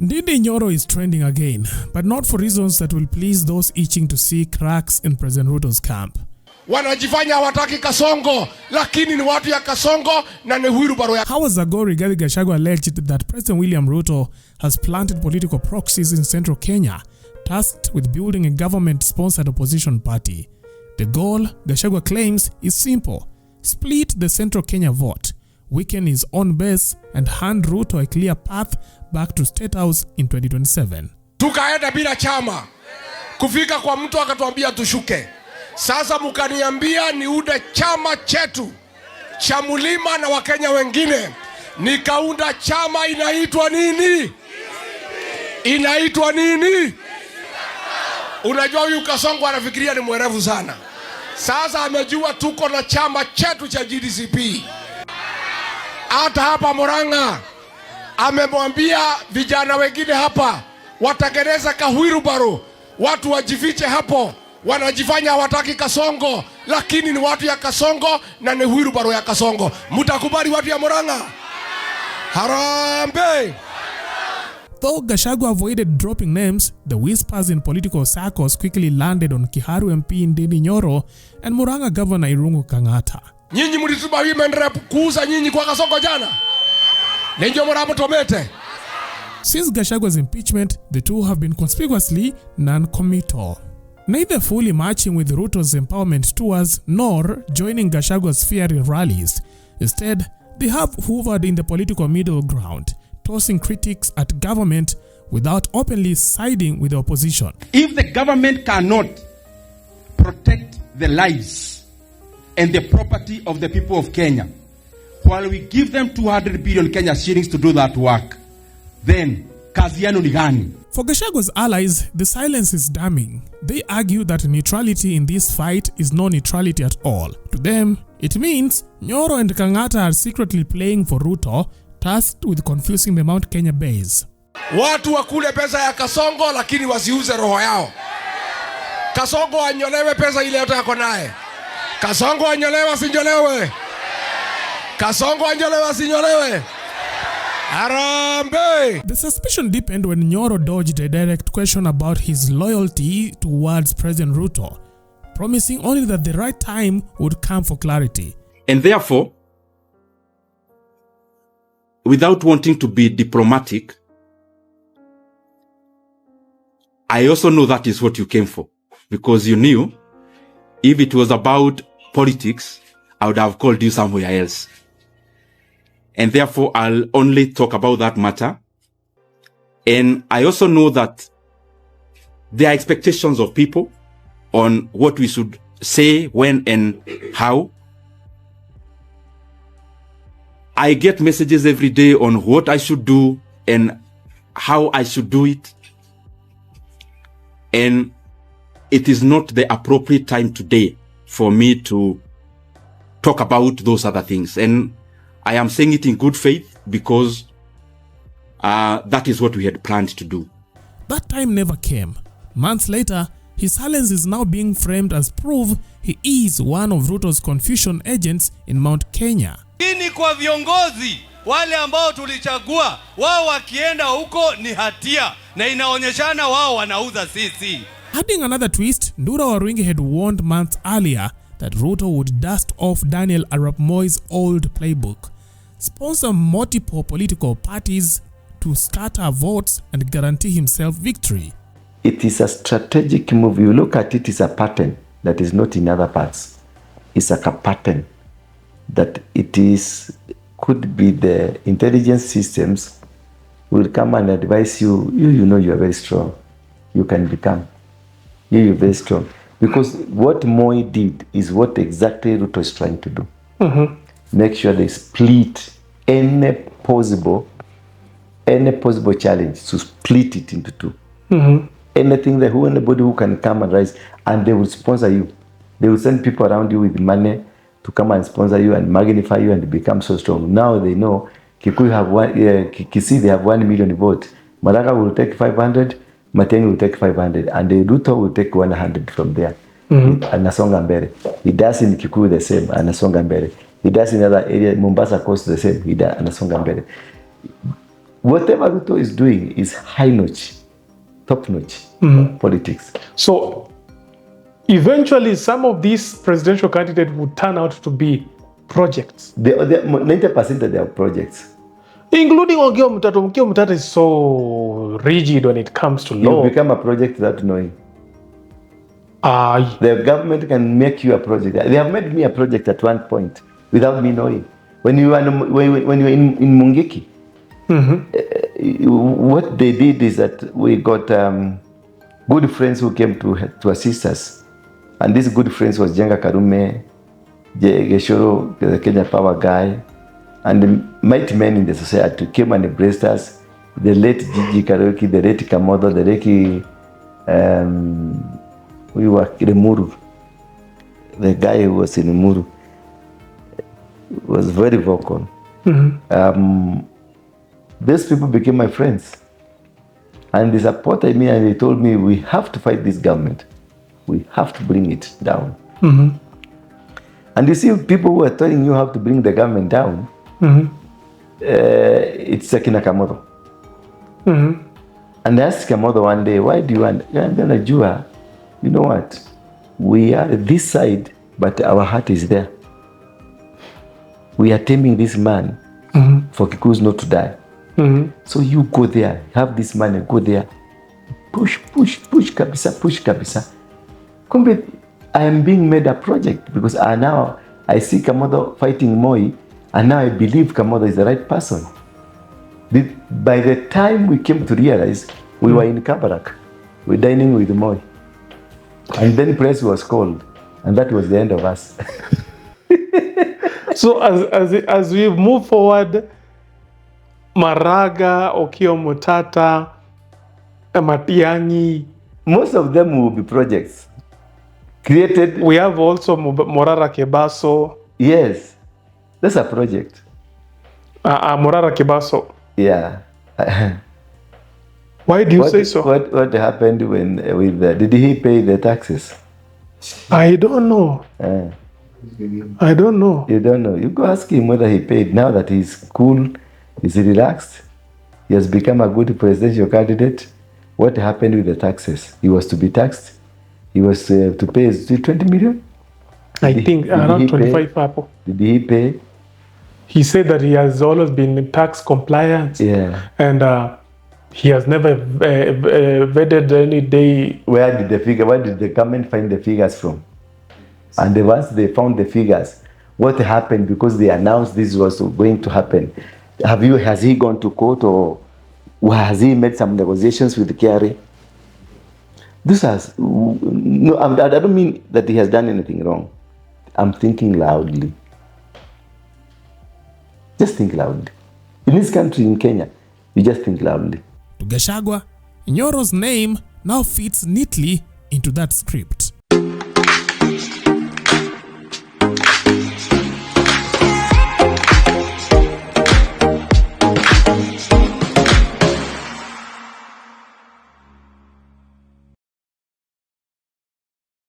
Ndindi Nyoro is trending again, but not for reasons that will please those itching to see cracks in President Ruto's camp. Wanajifanya hawataki Kasongo, lakini ni watu ya Kasongo na ni wheelbarrow ya. Hours ago, Rigathi Gachagua alleged that President William Ruto has planted political proxies in central Kenya, tasked with building a government-sponsored opposition party. The goal, Gachagua claims, is simple: split the central Kenya vote, weaken his own base, and hand Ruto a clear path back to State House in 2027. Tukaenda bila chama. Kufika kwa mtu akatuambia tushuke. Sasa mkaniambia niunde chama chetu cha Mulima na Wakenya wengine. Nikaunda chama inaitwa nini? Inaitwa nini? Unajua huyu Kasongo anafikiria ni mwerevu sana. Sasa amejua tuko na chama chetu cha GDCP. Hata hapa Murang'a amemwambia vijana wengine hapa watengeneza wheelbarrow, watu wajifiche hapo. Wanajifanya hawataki Kasongo, lakini ni watu ya Kasongo na ni wheelbarrow ya Kasongo. Mtakubali watu ya Murang'a? Harambe! Though Gachagua avoided dropping names, the whispers in political circles quickly landed on Kiharu MP Ndindi Nyoro and Murang'a Governor Irungu Kang'ata. Nyinyi mlituba women rep kuuza nyinyi kwa Kasongo jana. Nenjo muramu tomete. Since Gachagua's impeachment, the two have been conspicuously non-committal, neither fully marching with Ruto's empowerment tours nor joining Gachagua's fiery rallies. Instead, they have hovered in the political middle ground, tossing critics at government without openly siding with the opposition. If the government cannot protect the lives and the property of the people of Kenya, while we give them 200 billion Kenya shillings to do that work, then kazi yenu ni gani? For Gachagua's allies, the silence is damning. They argue that neutrality in this fight is no neutrality at all. To them, it means Nyoro and Kang'ata are secretly playing for Ruto, tasked with confusing the Mount Kenya base. Watu wakule pesa ya Kasongo lakini wasiuze roho yao. Kasongo anyolewe pesa ile yote yako naye. Kasongo anyolewe asinyolewe. Kasongo anyolewe asinyolewe. Harambe! The suspicion deepened when Nyoro dodged a direct question about his loyalty towards President Ruto, promising only that the right time would come for clarity. And therefore, without wanting to be diplomatic, I also know that is what you came for. Because you knew, if it was about politics, I would have called you somewhere else. And therefore, I'll only talk about that matter. And I also know that there are expectations of people on what we should say, when and how. I get messages every day on what I should do and how I should do it. And it is not the appropriate time today for me to talk about those other things. And I am saying it in good faith because that is what we had planned to do. That time never came. Months later, his silence is now being framed as proof he is one of Ruto's confusion agents in Mount Kenya. Ini kwa viongozi wale ambao tulichagua, wao wakienda huko ni hatia na inaonyeshana wao wanauza sisi. Adding another twist, Ndura Waruinge had warned months earlier that Ruto would dust off Daniel Arap Moi's old playbook, sponsor multiple political parties to scatter votes and guarantee himself victory. It is a strategic move. You look at it as a pattern that is not in other parts. It's like a pattern that could be the intelligence systems will come and advise you. You know you are very strong. You can become. You're very strong. Because what Moi did is what exactly Ruto is trying to do. Make sure they split any possible challenge, to split it into two. Anything that anybody who can come and rise, and they will sponsor you. They will send people around you with money to come and sponsor you and magnify you and become so strong. Now they know Kikuyu have Kisii they have 1 million votes. Maraga will take 500, Matiang'i will take 500, and the Ruto will take 100 from there. Anasonga mbele. He does in Kikuyu the same, anasonga mbele. He does in other areas, Mombasa coast the same, anasonga mbele. Whatever Ruto is doing is high notch, top notch politics. So eventually some of these presidential candidates would turn out to be projects. 90% of their projects. Including Ogiya Omutata. Ogiya Omutata is so rigid when it comes to law. You become a project without knowing. Aye. The government can make you a project. They have made me a project at one point without me knowing. When you were in Mungiki, what they did is that we got good friends who came to assist us. And these good friends was Jenga Karume, Geshoro, the Kenya Power guy, and the mighty men in the society came and embraced us. The late Gigi Karaoke, the late Kamodo, the late we were Remuru. The guy who was in Remuru was very vocal. These people became my friends. And they supported me and they told me, we have to fight this government. We have to bring it down. And you see, people who are telling you how to bring the government down, it's Sekina Kamodo. And I asked Kamodo one day, why do you want? Najua, you know what? We are this side, but our heart is there. We are taming this man for Kiku's not to die. So you go there, have this man and go there. Push kabisa. Kumbe, I am being made a project because I see Kamodo fighting Moi, and now I believe Kamodo is the right person. By the time we came to realize, we were in Kabarak, we were dining with Moi. And then press was called, and that was the end of us. So as we move forward, Maraga, Ogiya Omutata, Matiang'i, most of them will be projects created. We have also Morara Kebaso. Yes, that's a project. Morara Kebaso. Yeah. Why do you say so? What happened did he pay the taxes? I don't know. I don't know. You don't know. You go ask him whether he paid. Now that he's cool, he's relaxed, he has become a good presidential candidate. What happened with the taxes? He was to be taxed. He was to pay 20 million? I think around 25 people. Did he pay? He said that he has always been tax compliant. Yeah. And he has never vetted any day. Where did the government find the figures from? And once they found the figures, what happened, because they announced this was going to happen, has he gone to court or has he made some negotiations with the KRA? No, I don't mean that he has done anything wrong. I'm thinking loudly. Just think loudly. In this country, in Kenya, you just think loudly. To Gachagua, Nyoro's name now fits neatly into that script.